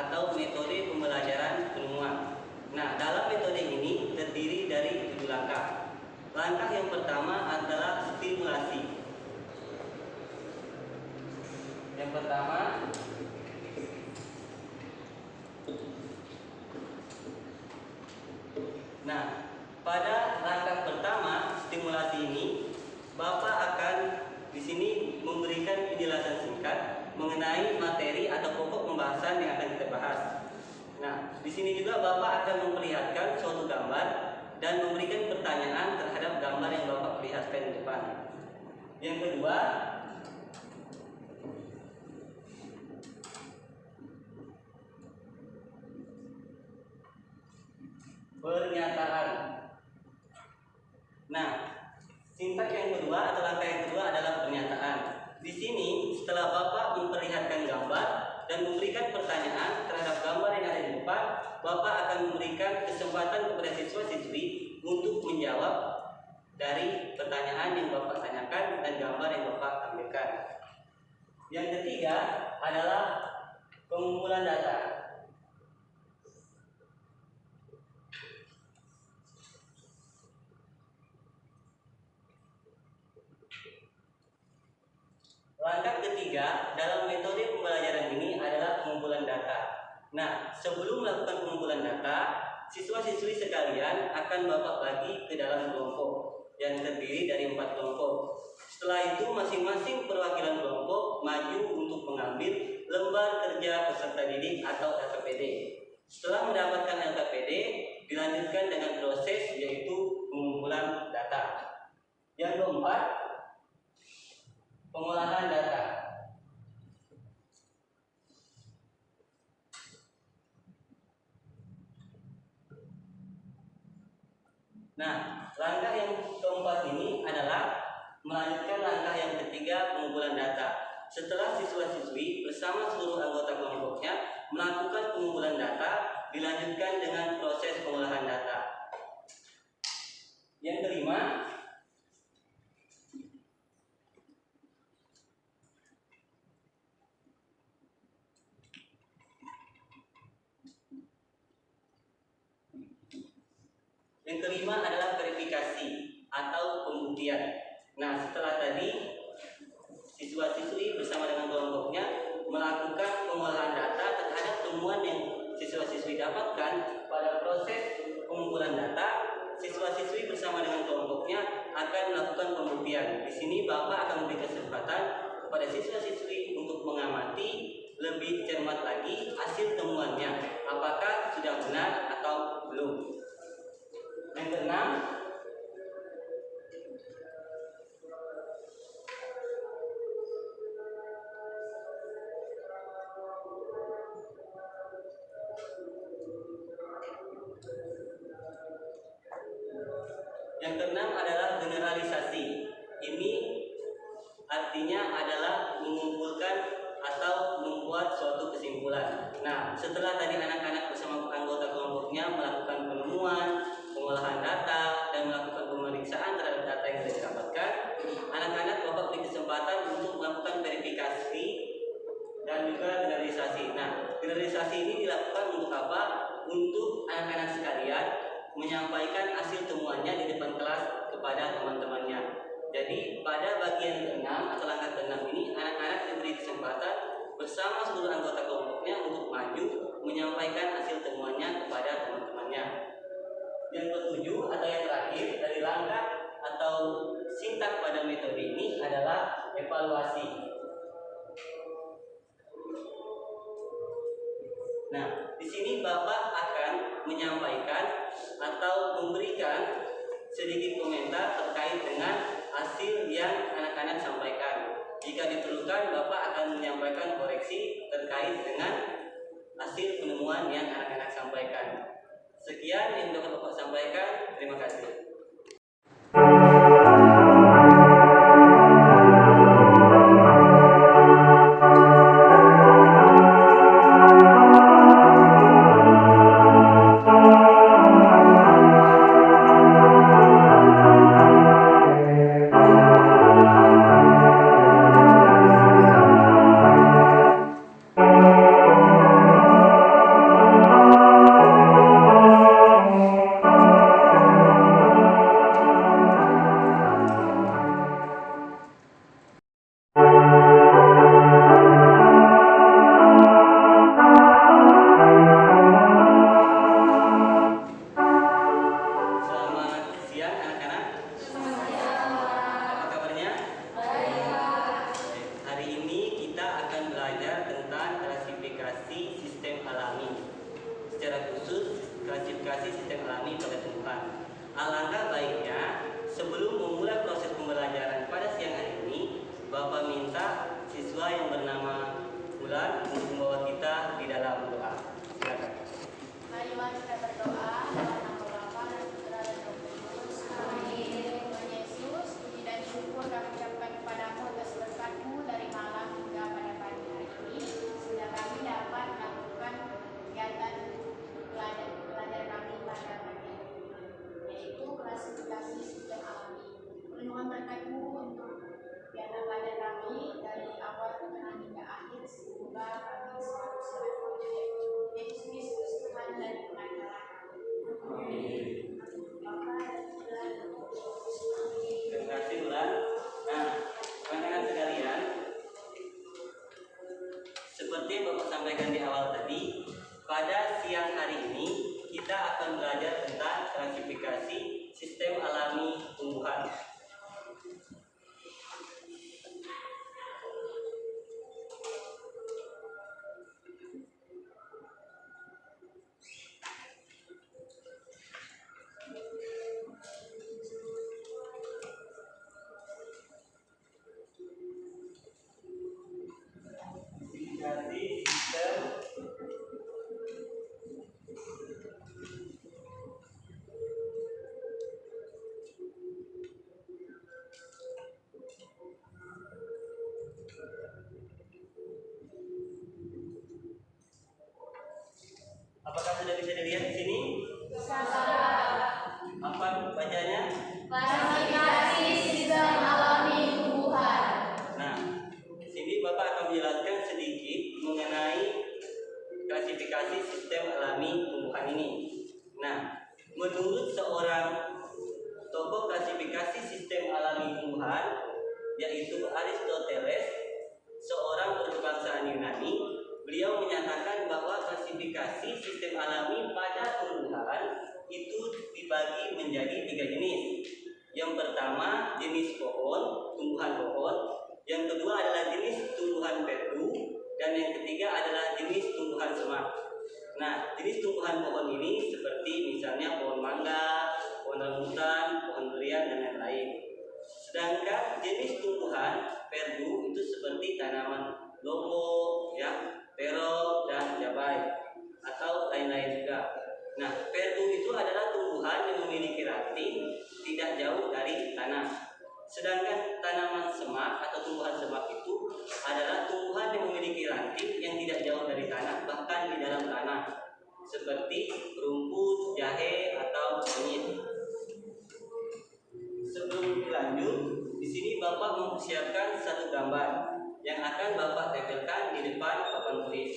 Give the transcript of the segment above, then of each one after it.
atau metode pembelajaran penemuan. Nah, dalam metode ini terdiri dari 7 langkah. Langkah yang pertama adalah stimulasi. Yang pertama, nah, pada langkah pertama stimulasi ini, Bapak akan di sini memberikan penjelasan singkat mengenai materi atau pokok pembahasan yang akan kita bahas. Nah, di sini juga Bapak akan memperlihatkan suatu gambar dan memberikan pertanyaan terhadap gambar yang Bapak perlihatkan di depan. Yang kedua, pernyataan. Nah, sintaks yang kedua atau langkah yang kedua adalah pernyataan. Di sini setelah Bapak memperlihatkan gambar dan memberikan pertanyaan terhadap gambar yang ada di depan, Bapak akan memberikan kesempatan kepada siswa-siswi untuk menjawab dari pertanyaan yang Bapak tanyakan dan gambar yang Bapak tampilkan. Yang ketiga adalah pengumpulan data. Langkah ketiga dalam metode pembelajaran ini adalah pengumpulan data. Nah, sebelum melakukan pengumpulan data, siswa-siswi sekalian akan Bapak bagi ke dalam kelompok yang terdiri dari 4 kelompok. Setelah itu masing-masing perwakilan kelompok maju untuk mengambil lembar kerja peserta didik atau LKPD. Setelah mendapatkan LKPD, dilanjutkan dengan proses yaitu pengumpulan data. Yang keempat, pengolahan data. Nah, langkah yang keempat ini adalah melanjutkan langkah yang ketiga, pengumpulan data. Setelah siswa-siswi bersama seluruh anggota kelompoknya melakukan pengumpulan data, dilanjutkan dengan proses pengolahan data. Yang kelima, adalah verifikasi atau pembuktian. Nah, setelah tadi siswa-siswi bersama dengan kelompoknya melakukan pengolahan data terhadap temuan yang siswa-siswi dapatkan pada proses pengumpulan data, siswa-siswi bersama dengan kelompoknya akan melakukan pembuktian. Di sini Bapak akan memberi kesempatan kepada siswa-siswi untuk mengamati lebih cermat lagi hasil temuannya, apakah sudah benar atau belum. Yang keenam, adalah generalisasi. Ini artinya adalah mengumpulkan atau membuat suatu kesimpulan. Nah, setelah tadi anak-anak bersama anggota kelompoknya melakukan penemuan, pengolahan data, dan melakukan pemeriksaan terhadap data yang sudah didapatkan, anak-anak Bapak beri kesempatan untuk melakukan verifikasi dan juga generalisasi. Nah, generalisasi ini dilakukan untuk apa? Untuk anak-anak sekalian menyampaikan hasil temuannya di depan kelas kepada teman-temannya. Jadi pada bagian ke-6 atau langkah ke-6 ini, anak-anak diberi kesempatan bersama seluruh anggota kelompoknya untuk maju menyampaikan hasil temuannya kepada teman-temannya. Yang ketujuh atau yang terakhir dari langkah atau sintaks pada metode ini adalah evaluasi. Nah, di sini Bapak akan menyampaikan atau memberikan sedikit komentar terkait dengan hasil yang anak-anak sampaikan. Jika diperlukan, Bapak akan menyampaikan koreksi terkait dengan hasil penemuan yang anak-anak sampaikan. Sekian yang dapat Bapak sampaikan. Terima kasih. Mari kita berdoa dalam nama Bapa dan Putra dan Roh Kudus. Amin. Tuhan Yesus, puji dan syukur kami ucapkan kepadamu atas berkat-Mu dari malam hingga pada pagi hari ini, sehingga kami dapat melakukan kegiatan belajar kami pada pagi hari ini, yaitu klasifikasi sistem alami. Mohon berkat-Mu untuk kegiatan belajar kami dari awal tengah hingga akhir, semoga kami selalu selalu Yesus Kristus Tuhan dan pengacara kami. Amin. Bapa dan Putra dan Roh Kudus. Amin. Terima kasih Ulan. Nah, teman-teman sekalian, seperti Bapak sampaikan di awal tadi, pada siang hari ini kita akan belajar tentang klasifikasi sistem alami tumbuhan. Klasifikasi sistem apakah sudah bisa dilihat di sini? Apa bacanya? Klasifikasi sistem alami tumbuhan. Nah, di sini Bapak akan menjelaskan sedikit mengenai klasifikasi sistem alami tumbuhan ini. Nah, menurut seorang tokoh klasifikasi sistem alami tumbuhan, yaitu Aristoteles, seorang berkebangsaan Yunani, beliau menyatakan bahwa klasifikasi sistem alami pada tumbuhan itu dibagi menjadi 3 jenis. Yang pertama jenis pohon, tumbuhan pohon. Yang kedua adalah jenis tumbuhan pedu, dan yang ketiga adalah jenis tumbuhan semak. Nah, jenis tumbuhan pohon ini seperti misalnya pohon mangga, pohon rambutan, pohon durian, dan lain-lain. Sedangkan jenis tumbuhan perdu itu seperti tanaman lombok, ya, terong, dan cabai, atau lain-lain juga. Nah, perdu itu adalah tumbuhan yang memiliki ranting tidak jauh dari tanah. Sedangkan tanaman semak atau tumbuhan semak itu adalah tumbuhan yang memiliki ranting yang tidak jauh dari tanah, bahkan di dalam tanah, seperti rumput, jahe, atau kunyit. Sebelum dilanjut, di sini Bapak mempersiapkan satu gambar yang akan Bapak tempelkan di depan papan tulis.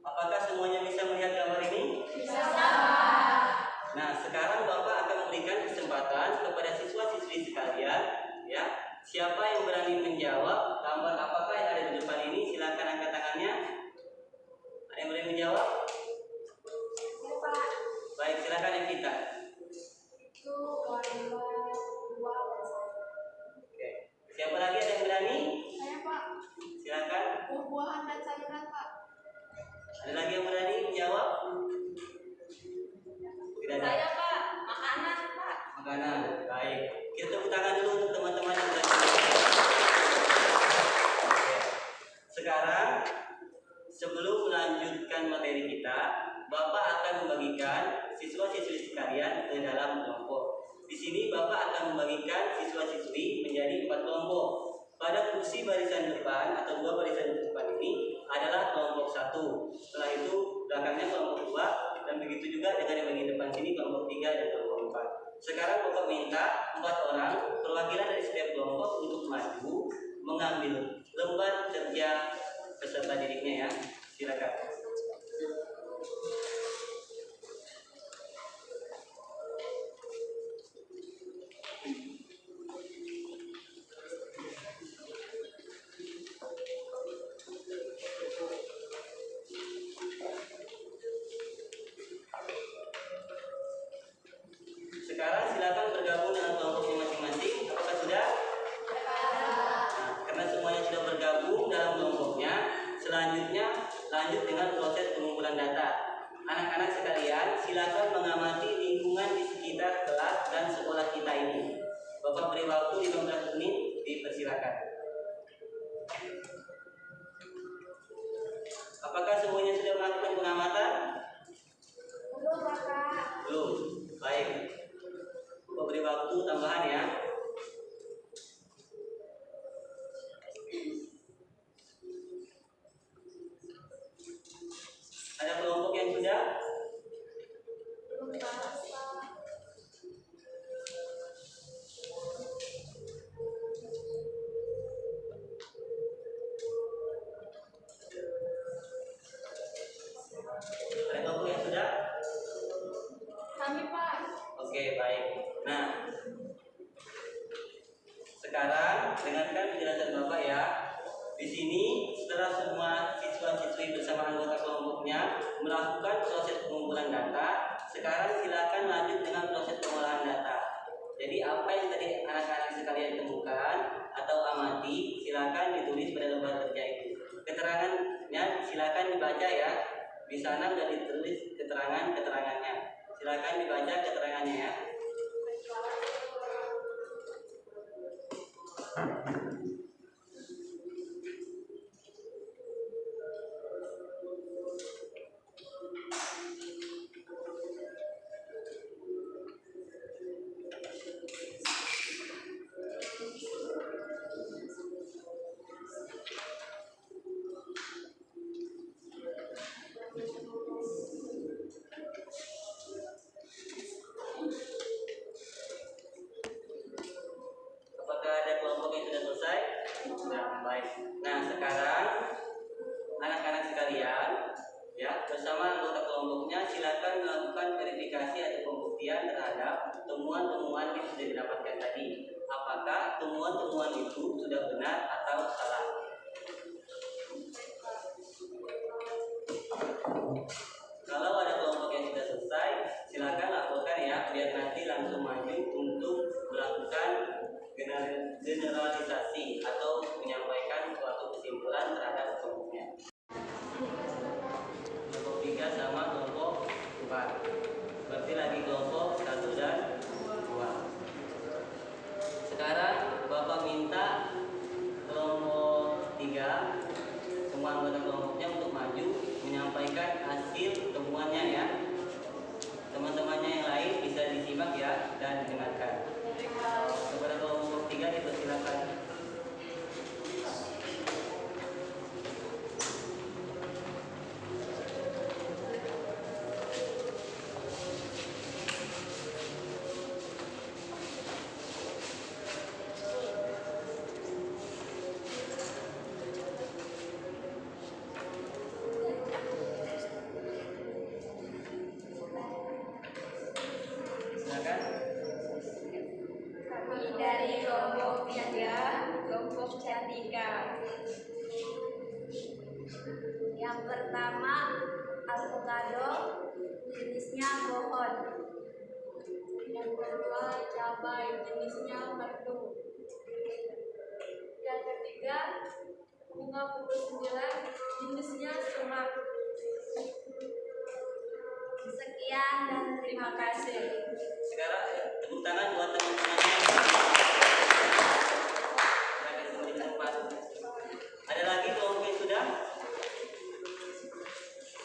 Apakah semuanya bisa melihat gambar ini? Bisa. Nah, sekarang Bapak akan memberikan kesempatan kepada siswa-siswi sekalian, ya. Siapa yang berani menjawab gambar apakah yang ada di depan ini? Silakan angkat tangannya. Ada yang berani menjawab? Ya, Pak. Baik, silakan Evita. Itu warna 2 dan 1. Oke. Siapa lagi ada yang berani? Saya, Pak. Silakan. Buah-buahan dan sayuran, Pak. Ada lagi yang berani menjawab? Tidak ada. Saya, Pak. Makanan, Pak. Makanan. Baik. Kita tepuk tangan dulu untuk teman-teman yang berani. Oke. Sekarang sebelum melanjutkan materi kita, Bapak akan membagikan siswa-siswi sekalian ke dalam kelompok. Di sini Bapak akan membagikan siswa-siswi menjadi 4 kelompok. Pada kursi barisan depan atau 2 barisan depan ini adalah kelompok 1. Setelah itu belakangnya kelompok 2, dan begitu juga dengan yang bagian depan sini kelompok 3 dan kelompok 4. Sekarang Bapak minta 4 orang perwakilan dari setiap kelompok untuk maju mengambil lembar kerja peserta didiknya, ya. Silakan. Sekarang silakan bergabung dengan kelompoknya masing-masing. Apakah sudah? Nah, karena semuanya sudah bergabung dalam kelompoknya, selanjutnya lanjut dengan proses pengumpulan data. Anak-anak sekalian, silakan mengamati lingkungan di sekitar kelas dan sekolah kita ini. Bapak beri waktu 15 menit, dipersilakan. dengarkan penjelasan Bapak ya. Di sini setelah semua siswa-siswi bersama anggota kelompoknya melakukan proses pengumpulan data, sekarang silakan lanjut dengan proses pengolahan data. Jadi apa yang tadi anak-anak sekalian temukan atau amati, silakan ditulis pada lembar kerja itu. Keterangannya silakan dibaca ya. Di sana sudah ditulis keterangannya. Silakan dibaca keterangannya ya. Nah, sekarang anak-anak sekalian ya, bersama anggota kelompoknya silakan melakukan verifikasi atau pembuktian terhadap temuan-temuan yang sudah didapatkan tadi. Apakah temuan-temuan itu sudah benar atau salah? Kalau ada kelompok yang sudah selesai, silakan laporkan ya, biar nanti langsung maju untuk melakukan generalisasi atau menyampaikan suatu kesimpulan terhadap kelompoknya. Kelompok 3 sama kelompok 4. Berarti lagi kelompok 1 dan 2. Sekarang Bapak minta kelompok 3 semua anggota kelompoknya untuk maju menyampaikan hasil temuannya ya. Teman-temannya yang lain bisa disimak ya dan didengarkan. Kepada kelompok 3 dipersilakan. Dari kelompok 3, kelompok Cantika. Yang pertama avocado, jenisnya pohon. Yang kedua cabai, jenisnya merdu. Yang ketiga bunga putih 9, jenisnya semak. Sekian dan terima kasih. Sekarang tepuk tangan buat teman-temannya. Ada lagi kelompok yang sudah?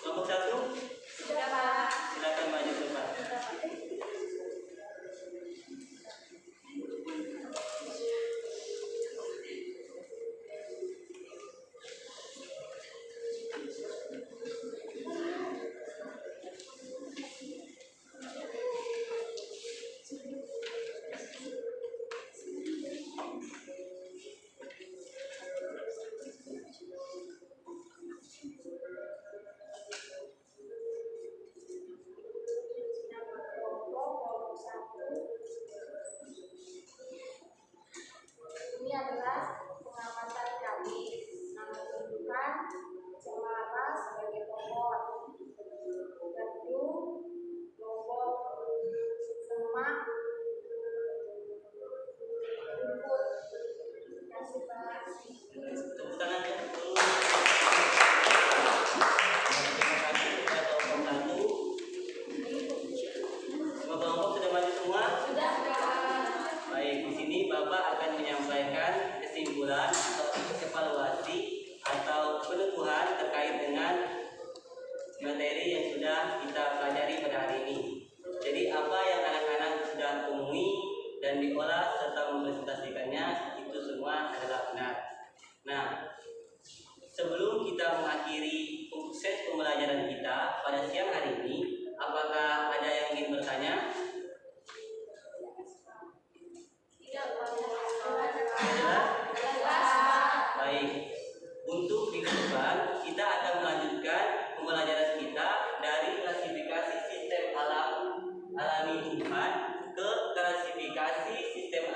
Kelompok 1? Sudah, Pak. Silakan maju ke depan. Ini adalah pengamatan kami. Nama tunjukkan cemara sebagai pohon, merdu, lombok, semak, rumput. Terima kasih. Tepuk tangan ya. Terima kasih kepada kelompok 1. Semua kelompok sudah maju semua? Sudah, Pak. Baik, di sini Bapak akan menyampaikan kesimpulan atau evaluasi atau penuturan terkait dengan materi yang sudah kita pelajari pada hari ini. Jadi apa yang anak-anak sudah temui dan diolah serta mempresentasikannya itu semua adalah benar. Nah, sebelum kita mengakhiri sesi pembelajaran kita pada siang hari ini, apakah ada yang ingin bertanya? Baik, untuk minggu depan kita akan melanjutkan pembelajaran kita dari klasifikasi sistem alami Tuhan ke klasifikasi sistem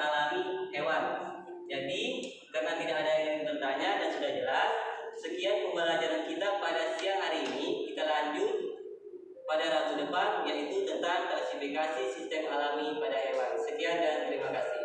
depan, yaitu tentang klasifikasi sistem alami pada hewan. Sekian dan terima kasih.